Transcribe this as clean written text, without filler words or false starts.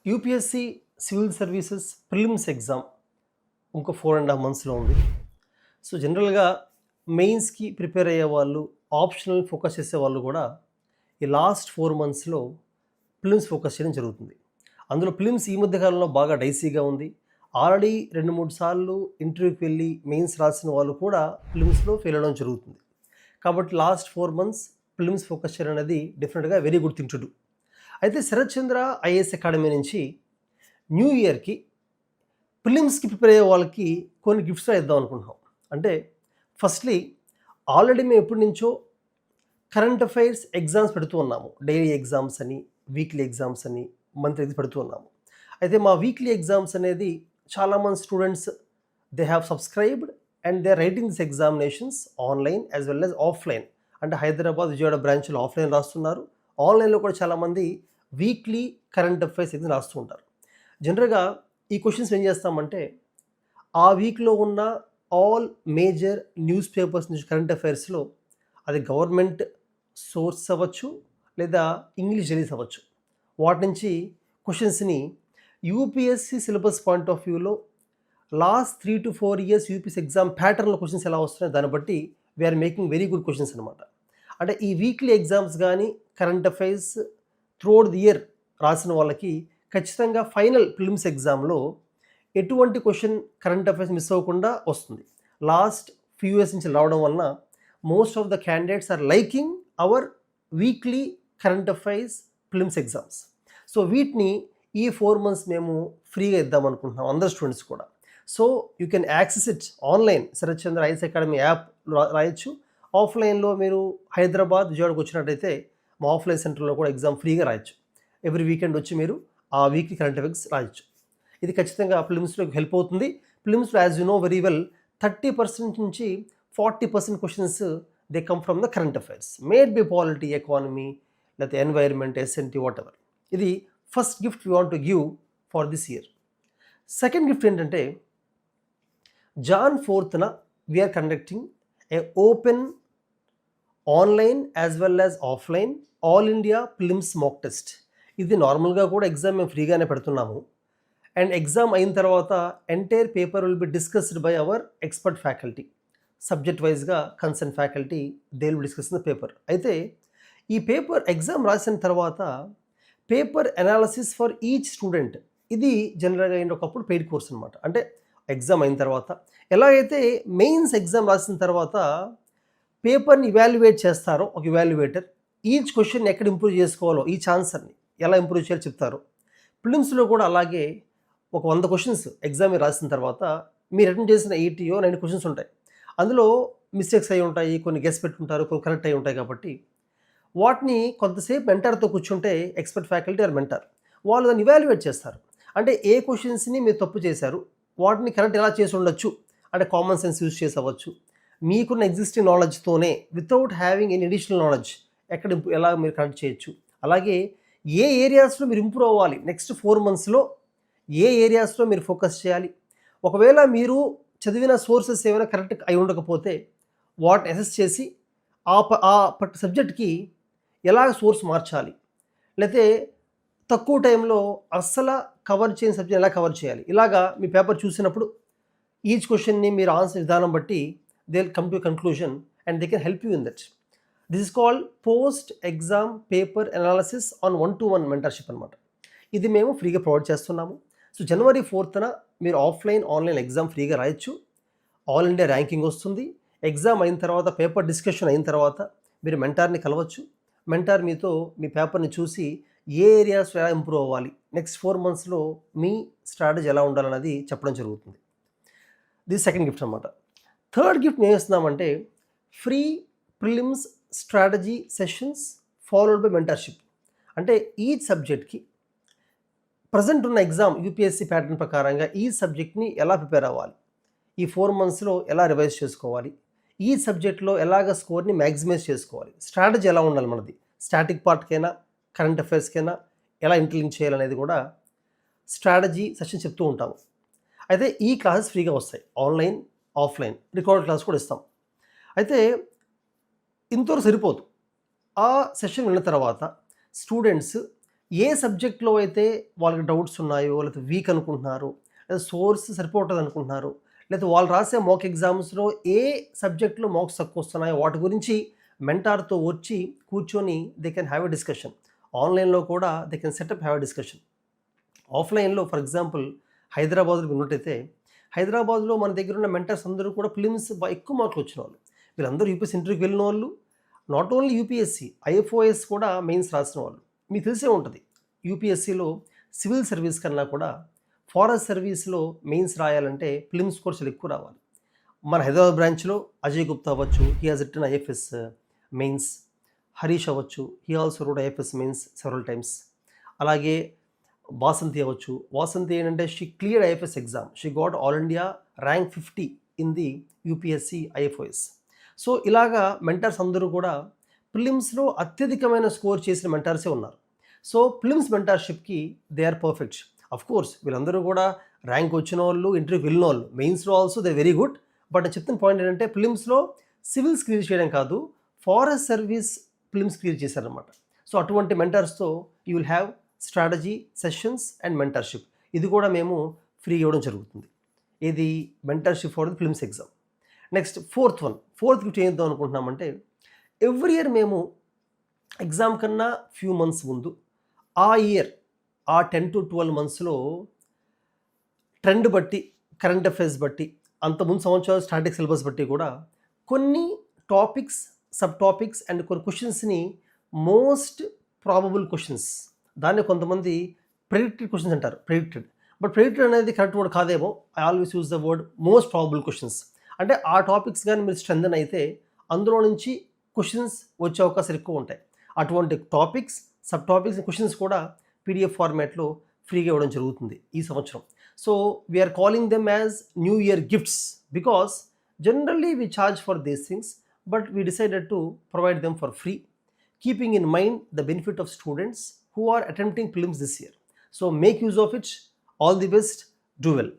UPSC civil services prelims exam ఇంకో 4.5 మంత్స్లో ఉంది. సో జనరల్గా మెయిన్స్కి ప్రిపేర్ అయ్యే వాళ్ళు, ఆప్షనల్ ఫోకస్ చేసే వాళ్ళు కూడా ఈ లాస్ట్ 4 మంత్స్లో ప్రిలిమ్స్ ఫోకస్ చేయడం జరుగుతుంది. అందులో ప్రిలిమ్స్ ఈ మధ్య కాలంలో బాగా డైసీగా ఉంది. ఆల్రెడీ 2-3 సార్లు ఇంటర్వ్యూకి వెళ్ళి మెయిన్స్ రాసిన వాళ్ళు కూడా ప్రిలిమ్స్లో ఫెయిల్ అవ్వడం జరుగుతుంది. కాబట్టి లాస్ట్ 4 మంత్స్ ప్రిలిమ్స్ ఫోకస్ చేయడం అనేది డెఫినెట్గా very good thing to do. అయితే శరత్ చంద్ర ఐఏఎస్ అకాడమీ నుంచి న్యూ ఇయర్కి ప్రిలిమ్స్కి ప్రిపేర్ అయ్యే వాళ్ళకి కొన్ని గిఫ్ట్స్ ఇద్దాం అనుకుంటున్నాం. అంటే ఫస్ట్లీ ఆల్రెడీ మేము ఎప్పటి నుంచో కరెంట్ అఫైర్స్ ఎగ్జామ్స్ పెడుతూ ఉన్నాము. డైలీ ఎగ్జామ్స్ అని, వీక్లీ ఎగ్జామ్స్ అని, మంత్లీ పెడుతూ ఉన్నాము. అయితే మా వీక్లీ ఎగ్జామ్స్ అనేది చాలామంది students they have subscribed and they are writing this examinations online as well as offline. అంటే హైదరాబాద్, విజయవాడ బ్రాంచ్లో ఆఫ్లైన్ రాస్తున్నారు. ఆన్లైన్లో కూడా చాలామంది వీక్లీ కరెంట్ అఫైర్స్ ఎగ్జామ్ రాస్తూ ఉంటారు. జనరల్గా ఈ క్వశ్చన్స్ ఏం చేస్తామంటే ఆ వీక్లో ఉన్న ఆల్ మేజర్ న్యూస్ పేపర్స్ నుంచి కరెంట్ అఫైర్స్లో అది గవర్నమెంట్ సోర్స్ అవ్వచ్చు లేదా ఇంగ్లీష్ రిలీజ్ అవ్వచ్చు, వాటి నుంచి క్వశ్చన్స్ని యూపీఎస్సీ సిలబస్ పాయింట్ ఆఫ్ వ్యూలో last 3 to 4 years UPSC exam ప్యాటర్న్లో క్వశ్చన్స్ ఎలా వస్తున్నాయో దాన్ని బట్టి we are making very good questions అనమాట. అంటే ఈ వీక్లీ ఎగ్జామ్స్ కానీ current affairs throughout the year రాసిన వాళ్ళకి ఖచ్చితంగా ఫైనల్ ప్రిలిమ్స్ ఎగ్జామ్లో ఎటువంటి క్వశ్చన్ కరెంట్ అఫైర్స్ మిస్ అవ్వకుండా వస్తుంది. లాస్ట్ ఫ్యూ ఇయర్స్ నుంచి రావడం వలన most of the candidates are liking our weekly current affairs prelims exams. So వీటిని ఈ 4 months మేము ఫ్రీగా ఇద్దాం అనుకుంటున్నాం అందరు స్టూడెంట్స్ కూడా. So you can access it online, Sharath Chandra IAS academy app రాయొచ్చు. ఆఫ్లైన్లో మీరు హైదరాబాద్, విజయవాడకు వచ్చినట్టయితే మా ఆఫ్లైన్ సెంటర్లో కూడా ఎగ్జామ్ ఫ్రీగా రాయొచ్చు. ఎవ్రీ వీకెండ్ వచ్చి మీరు ఆ వీక్లీ కరెంట్ అఫైర్స్ రాయొచ్చు. ఇది ఖచ్చితంగా ప్రిలిమ్స్లో హెల్ప్ అవుతుంది. ప్రిలిమ్స్లో as you know very well 30% నుంచి 40% questions they come from the current affairs, maybe polity, economy, లేకపోతే ఎన్వైర్న్మెంట్, ఎస్ఎన్టీ, వాట్ ఎవర్. ఇది first gift we want to give for this year. Second gift ఏంటంటే Jan 4th we are conducting a open online as well as offline all India prelims mock test. ఇది నార్మల్గా కూడా exam మేము ఫ్రీగానే పెడుతున్నాము. And exam అయిన తర్వాత entire paper will be discussed by our expert faculty. Subject వైజ్గా concern faculty they will discuss the paper. అయితే ఈ పేపర్ ఎగ్జామ్ రాసిన తర్వాత paper analysis for each student, ఇది జనరల్గా ఒకప్పుడు పెయిడ్ కోర్స్ అనమాట. అంటే ఎగ్జామ్ అయిన తర్వాత ఎలాగైతే మెయిన్స్ ఎగ్జామ్ రాసిన తర్వాత పేపర్ని ఇవాల్యుయేట్ చేస్తారో ఒక ఇవాల్యుయేటర్, ఈచ్ క్వశ్చన్ ఎక్కడ ఇంప్రూవ్ చేసుకోవాలో, ఈచ్ ఆన్సర్ని ఎలా ఇంప్రూవ్ చేయాలో చెప్తారు. ప్రిలిమ్స్లో కూడా అలాగే ఒక 100 క్వశ్చన్స్ ఎగ్జామ్ రాసిన తర్వాత మీరు అటెండ్ చేసిన 80 or 90 క్వశ్చన్స్ ఉంటాయి. అందులో మిస్టేక్స్ అయి ఉంటాయి, కొన్ని గెస్ పెట్టుకుంటారు, కొన్ని కరెక్ట్ అయి ఉంటాయి. కాబట్టి వాటిని కొంతసేపు మెంటార్తో కూర్చుంటే ఎక్స్పర్ట్ ఫ్యాకల్టీ ఆర్ మెంటార్ వాళ్ళు దాన్ని ఇవాల్యుయేట్ చేస్తారు. అంటే ఏ క్వశ్చన్స్ని మీరు తప్పు చేశారు, వాటిని కరెక్ట్ ఎలా చేసి ఉండొచ్చు, అంటే కామన్ సెన్స్ యూజ్ చేసి అవ్వచ్చు, మీకున్న ఎగ్జిస్టింగ్ నాలెడ్జ్తోనే without having any additional knowledge ఎక్కడ ఎలా మీరు కరెక్ట్ చేయొచ్చు. అలాగే ఏ ఏరియాస్లో మీరు ఇంప్రూవ్ అవ్వాలి, నెక్స్ట్ 4 monthsలో ఏ ఏరియాస్లో మీరు ఫోకస్ చేయాలి. ఒకవేళ మీరు చదివిన సోర్సెస్ ఏమైనా కరెక్ట్ అయి ఉండకపోతే వాటిని అసెస్ చేసి ఆ సబ్జెక్ట్కి ఎలా సోర్స్ మార్చాలి, లేకపోతే తక్కువ టైంలో అస్సలు కవర్ చేయని సబ్జెక్ట్ ఎలా కవర్ చేయాలి. ఇలాగా మీ పేపర్ చూసినప్పుడు ఈచ్ క్వశ్చన్ని మీరు ఆన్సర్ విధానం బట్టి they will come to conclusion and they can help you in that. This is called post exam paper analysis on 1-to-1 mentorship అనమాట. ఇది మేము ఫ్రీగా ప్రొవైడ్ చేస్తున్నాము. సో January 4th మీరు ఆఫ్లైన్ ఆన్లైన్ ఎగ్జామ్ ఫ్రీగా రాయొచ్చు. ఆల్ ఇండియా ర్యాంకింగ్ వస్తుంది. Exam అయిన తర్వాత పేపర్ డిస్కషన్ అయిన తర్వాత మీరు మెంటార్ని కలవచ్చు. మెంటార్ మీతో మీ పేపర్ని చూసి ఏ ఏరియాస్ ఎలా ఇంప్రూవ్ అవ్వాలి, నెక్స్ట్ 4 monthsలో మీ స్ట్రాటజీ ఎలా ఉండాలన్నది చెప్పడం జరుగుతుంది. దిస్ సెకండ్ గిఫ్ట్ అనమాట. థర్డ్ గిఫ్ట్ మేము ఇస్తున్నామంటే free prelims strategy sessions followed by mentorship. అంటే ఈ సబ్జెక్ట్కి ప్రజెంట్ ఉన్న ఎగ్జామ్ యూపీఎస్సీ ప్యాటర్న్ ప్రకారంగా ఈ సబ్జెక్ట్ని ఎలా ప్రిపేర్ అవ్వాలి, ఈ 4 monthsలో ఎలా రివైజ్ చేసుకోవాలి, ఈ సబ్జెక్ట్లో ఎలాగ స్కోర్ని మ్యాక్సిమైజ్ చేసుకోవాలి, స్ట్రాటజీ ఎలా ఉండాలి మనది, స్టాటిక్ పార్ట్కైనా కరెంట్ అఫైర్స్కైనా ఎలా ఇంటర్లింక్ చేయాలనేది కూడా స్ట్రాటజీ సెషన్ చెప్తూ ఉంటాము. అయితే ఈ క్లాసెస్ ఫ్రీగా వస్తాయి, ఆన్లైన్ ఆఫ్లైన్ రికార్డ్ క్లాస్ కూడా ఇస్తాం. అయితే ఇంతవరకు సరిపోదు. ఆ సెషన్ విన్న తర్వాత స్టూడెంట్స్ ఏ సబ్జెక్ట్లో అయితే వాళ్ళకి డౌట్స్ ఉన్నాయో, లేకపోతే వీక్ అనుకుంటున్నారు, లేదా సోర్స్ సరిపోతుంది అనుకుంటున్నారు, లేదా వాళ్ళు రాసే మాక్ ఎగ్జామ్స్లో ఏ సబ్జెక్ట్లో మార్క్స్ తక్కువ వస్తున్నాయో వాటి గురించి మెంటార్తో వచ్చి కూర్చొని they can have a discussion. ఆన్లైన్లో కూడా they can setup have a discussion. ఆఫ్లైన్లో ఫర్ ఎగ్జాంపుల్ హైదరాబాద్లో ఉన్నట్టయితే, హైదరాబాద్లో మన దగ్గర ఉన్న మెంటర్స్ అందరూ కూడా ప్రిలిమ్స్ ఎక్కువ మార్కులు వచ్చిన వాళ్ళు. వీళ్ళందరూ యూపీఎస్సీ ఇంటర్వ్యూకి వెళ్ళిన వాళ్ళు, నాట్ ఓన్లీ యూపీఎస్సీ, ఐఎఫ్ఓఎస్ కూడా మెయిన్స్ రాసిన వాళ్ళు. మీకు తెలిసే ఉంటుంది, యూపీఎస్సీలో సివిల్ సర్వీస్ కన్నా కూడా ఫారెస్ట్ సర్వీస్లో మెయిన్స్ రాయాలంటే ప్రిలిమ్స్ స్కోర్ చాలా ఎక్కువ రావాలి. మన హైదరాబాద్ బ్రాంచ్లో అజయ్ గుప్తా అవ్వచ్చు, he has written IFS mains. Harish అవ్వచ్చు, he also wrote IFS mains several times. అలాగే వాసంతి అవ్వచ్చు, వాసంతి ఏంటంటే she clear IFS exam, she got all India rank 50 in the UPSC IFoS. So ఇలాగా మెంటర్స్ అందరూ కూడా ప్రిలిమ్స్లో అత్యధికమైన స్కోర్ చేసిన మెంటర్సే ఉన్నారు. సో ప్రిలిమ్స్ మెంటర్షిప్కి they are perfect. Of course వీళ్ళందరూ కూడా ర్యాంక్ వచ్చిన వాళ్ళు, ఇంటర్వ్యూకి వెళ్ళిన వాళ్ళు, మెయిన్స్లో also they very good. But నేను చెప్తున్న పాయింట్ ఏంటంటే ప్రిలిమ్స్లో సివిల్స్ క్లియర్ చేయడం కాదు, ఫారెస్ట్ సర్వీస్ ప్రిలిమ్స్ క్లియర్ చేశారనమాట. సో అటువంటి మెంటర్స్తో you will have strategy sessions and mentorship. ఇది కూడా మేము ఫ్రీ ఇవ్వడం జరుగుతుంది. ఇది mentorship for the prelims exam. Next fourth gift ఏం చేద్దాం అనుకుంటున్నామంటే, ఎవ్రీ ఇయర్ మేము ఎగ్జామ్ కన్నా ఫ్యూ మంత్స్ ముందు ఆ ఇయర్ ఆ 10 to 12 మంత్స్లో ట్రెండ్ బట్టి, కరెంట్ అఫైర్స్ బట్టి, అంతకుముందు సంవత్సరాలు స్టాటిక్ సిలబస్ బట్టి కూడా కొన్ని టాపిక్స్, సబ్ టాపిక్స్ అండ్ కొన్ని క్వశ్చన్స్ని మోస్ట్ ప్రాబబుల్ క్వశ్చన్స్, దాన్ని కొంతమంది ప్రెడిక్టెడ్ క్వశ్చన్స్ అంటారు, బట్ ప్రెడిక్టెడ్ అనేది కరెక్ట్ వర్డ్ కాదేమో. I always use the word most probable questions. అంటే ఆ టాపిక్స్ కానీ మీరు స్ట్రెంథన్ అయితే అందులో నుంచి క్వశ్చన్స్ వచ్చే అవకాశాలు ఎక్కువ ఉంటాయి. అటువంటి టాపిక్స్, సబ్ టాపిక్స్, క్వశ్చన్స్ కూడా పీడిఎఫ్ ఫార్మాట్లో ఫ్రీగా ఇవ్వడం జరుగుతుంది ఈ సంవత్సరం. So we are calling them as new year gifts because generally we charge for these things, but we decided to provide them for free, keeping in mind the benefit of students who are attempting prelims this year. So make use of it. All the best. Do well.